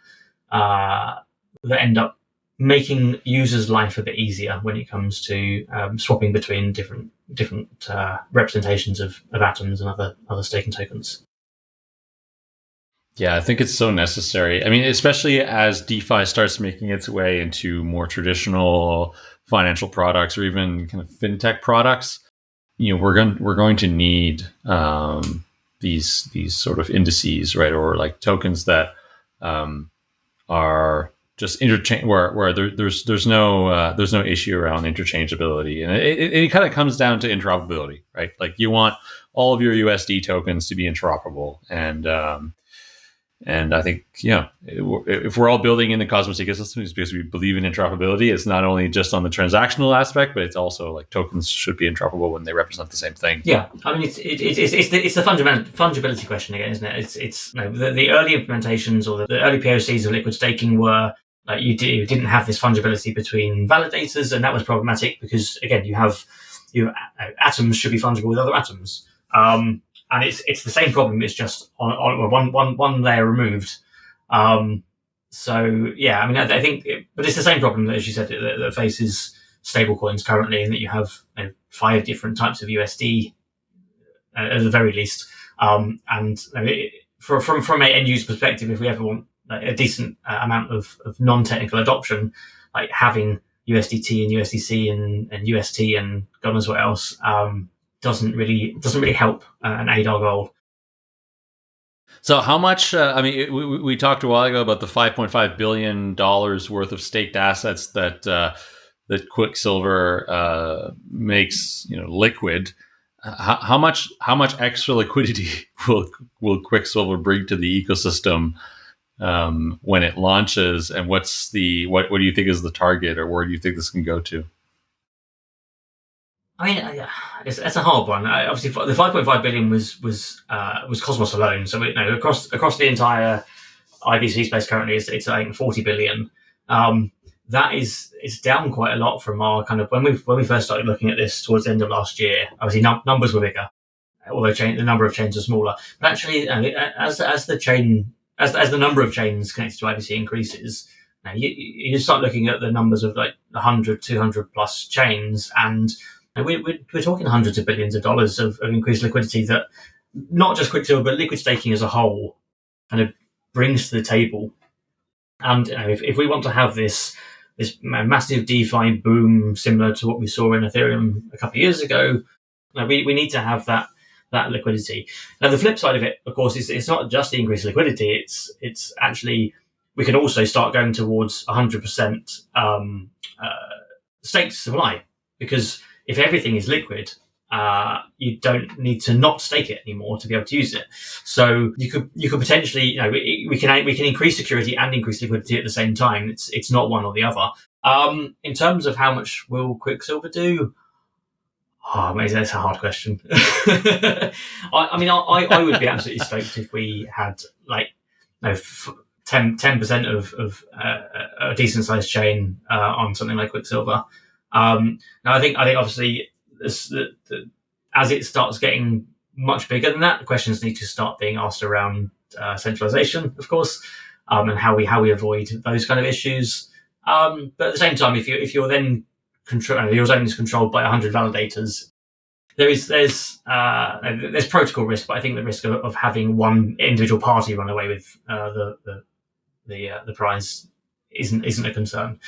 B: end up making users' life a bit easier when it comes to swapping between different representations of atoms and other staking tokens.
A: Yeah, I think it's so necessary. I mean, especially as DeFi starts making its way into more traditional financial products or even kind of fintech products, we're going to need these sort of indices, right, or like tokens that are just interchange where there's no issue around interchangeability, and it kind of comes down to interoperability, right? Like you want all of your USD tokens to be interoperable, and I think, if we're all building in the Cosmos ecosystem, it's because we believe in interoperability. It's not only just on the transactional aspect, but it's also like tokens should be interoperable when they represent the same thing.
B: Yeah, I mean, it's the fungibility question again, isn't it? It's the early implementations or the early POCs of liquid staking were like you didn't have this fungibility between validators, and that was problematic because again, you have atoms should be fungible with other atoms. And it's the same problem. It's just on one layer removed. So yeah, I mean, I think, but it's the same problem that, as you said, that faces stablecoins currently, in that you have 5 different types of USD at the very least. And from an end user perspective, if we ever want a decent amount of non-technical adoption, like having USDT and USDC and UST and God knows what else, doesn't really help and aid our goal.
A: So how much? I mean, we talked a while ago about the $5.5 billion worth of staked assets that Quicksilver makes, liquid. How much extra liquidity will Quicksilver bring to the ecosystem when it launches? And what do you think is the target, or where do you think this can go to?
B: I mean, it's a hard one. Obviously, the 5.5 billion was Cosmos alone. So across the entire IBC space currently, it's I think 40 billion. That is down quite a lot from our kind of when we first started looking at this towards the end of last year. Obviously, numbers were bigger, although the number of chains are smaller. But actually, as the number of chains connected to IBC increases, you start looking at the numbers of like 100, 200 plus chains, and we're talking hundreds of billions of dollars of increased liquidity that not just Quicksilver, but liquid staking as a whole kind of brings to the table. And if we want to have this massive DeFi boom similar to what we saw in Ethereum a couple of years ago, we need to have that liquidity. Now, the flip side of it, of course, is it's not just the increased liquidity. It's actually, we can also start going towards 100% staked supply, because if everything is liquid, you don't need to not stake it anymore to be able to use it. So you could potentially, we can increase security and increase liquidity at the same time. It's not one or the other. In terms of how much will Quicksilver do? Oh, maybe that's a hard question. I would be absolutely stoked if we had 10% of a decent sized chain on something like Quicksilver. Now, I think obviously as it starts getting much bigger than that, the questions need to start being asked around centralization, of course, and how we avoid those kind of issues. But at the same time, if you're then your zone is controlled by 100 validators, there's protocol risk, but I think the risk of having one individual party run away with the prize isn't a concern.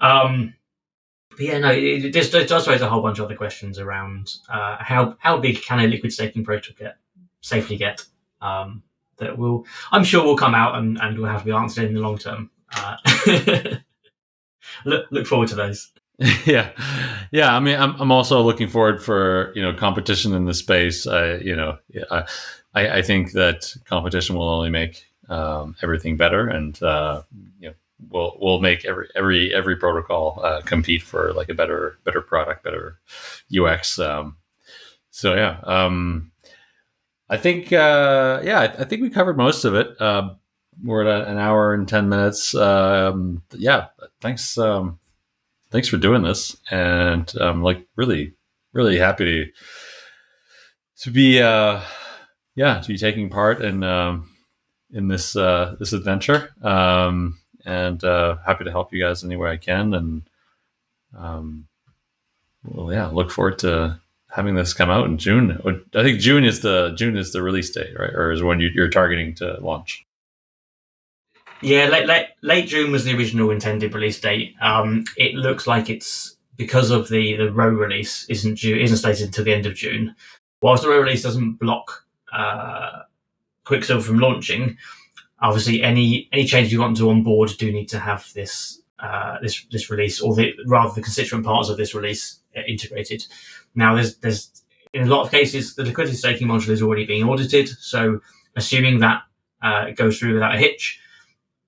B: But yeah, no, it does raise a whole bunch of other questions around how big can a liquid staking protocol safely get, that I'm sure will come out and will have to be answered in the long term. Look forward to those.
A: Yeah. I mean, I'm also looking forward for competition in the space. I think that competition will only make everything better, and we'll make every protocol compete for like a better product, better UX. So yeah. I think, I think we covered most of it. We're at an hour and 10 minutes. Thanks. Thanks for doing this. And I'm really, really happy to be, to be taking part in this adventure. And happy to help you guys any way I can. And look forward to having this come out in June. I think June is the release date, right? Or is when you're targeting to launch?
B: Yeah, late June was the original intended release date. It looks like it's because of the Row release isn't slated until the end of June. Whilst the Row release doesn't block Quicksilver from launching, obviously any changes you want to onboard do need to have this release, or the constituent parts of this release integrated. Now, there's in a lot of cases the liquidity staking module is already being audited, so assuming that it goes through without a hitch,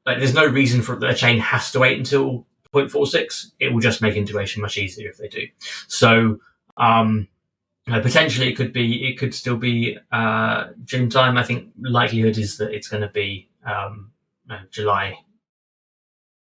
B: there's no reason for a chain has to wait until 0.46. It will just make integration much easier if they do. So potentially it could still be June time. I think likelihood is that it's going to be July